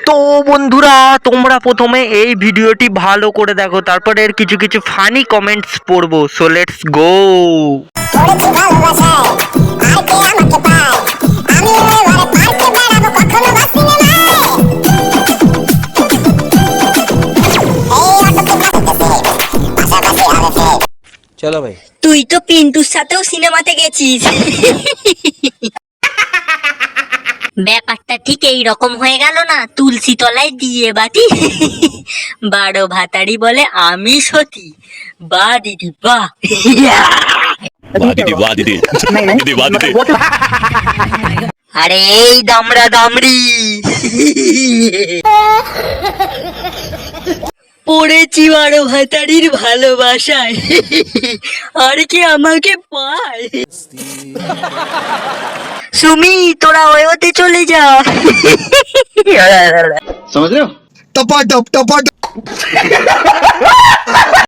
তো বন্ধুরা, তোমরা প্রথমে এই ভিডিওটি ভালো করে দেখো, তারপরে এর কিছু কিছু ফানি কমেন্টস পড়বো। So let's go. চলো ভাই। তুই তো পিন্টুর সাথেও সিনেমাতে গেছিস। ব্যাপারটা ঠিক এই রকম হয়ে গেল না, তুলসী তলায় দিয়ে বাটি। বারো ভাতারি বলে আমি সতী। বা দিদি বাহ। वाह दीदी वाह दीदी दीदी वाह दीदी আরে এই দামড়া দামড়ি, পড়েছি বারো ভাতারির ভালোবাসায়, আর কি আমাকে পায়? সুমি, তোরা ওতে চলে যা। समझ रहे हो? टपा टप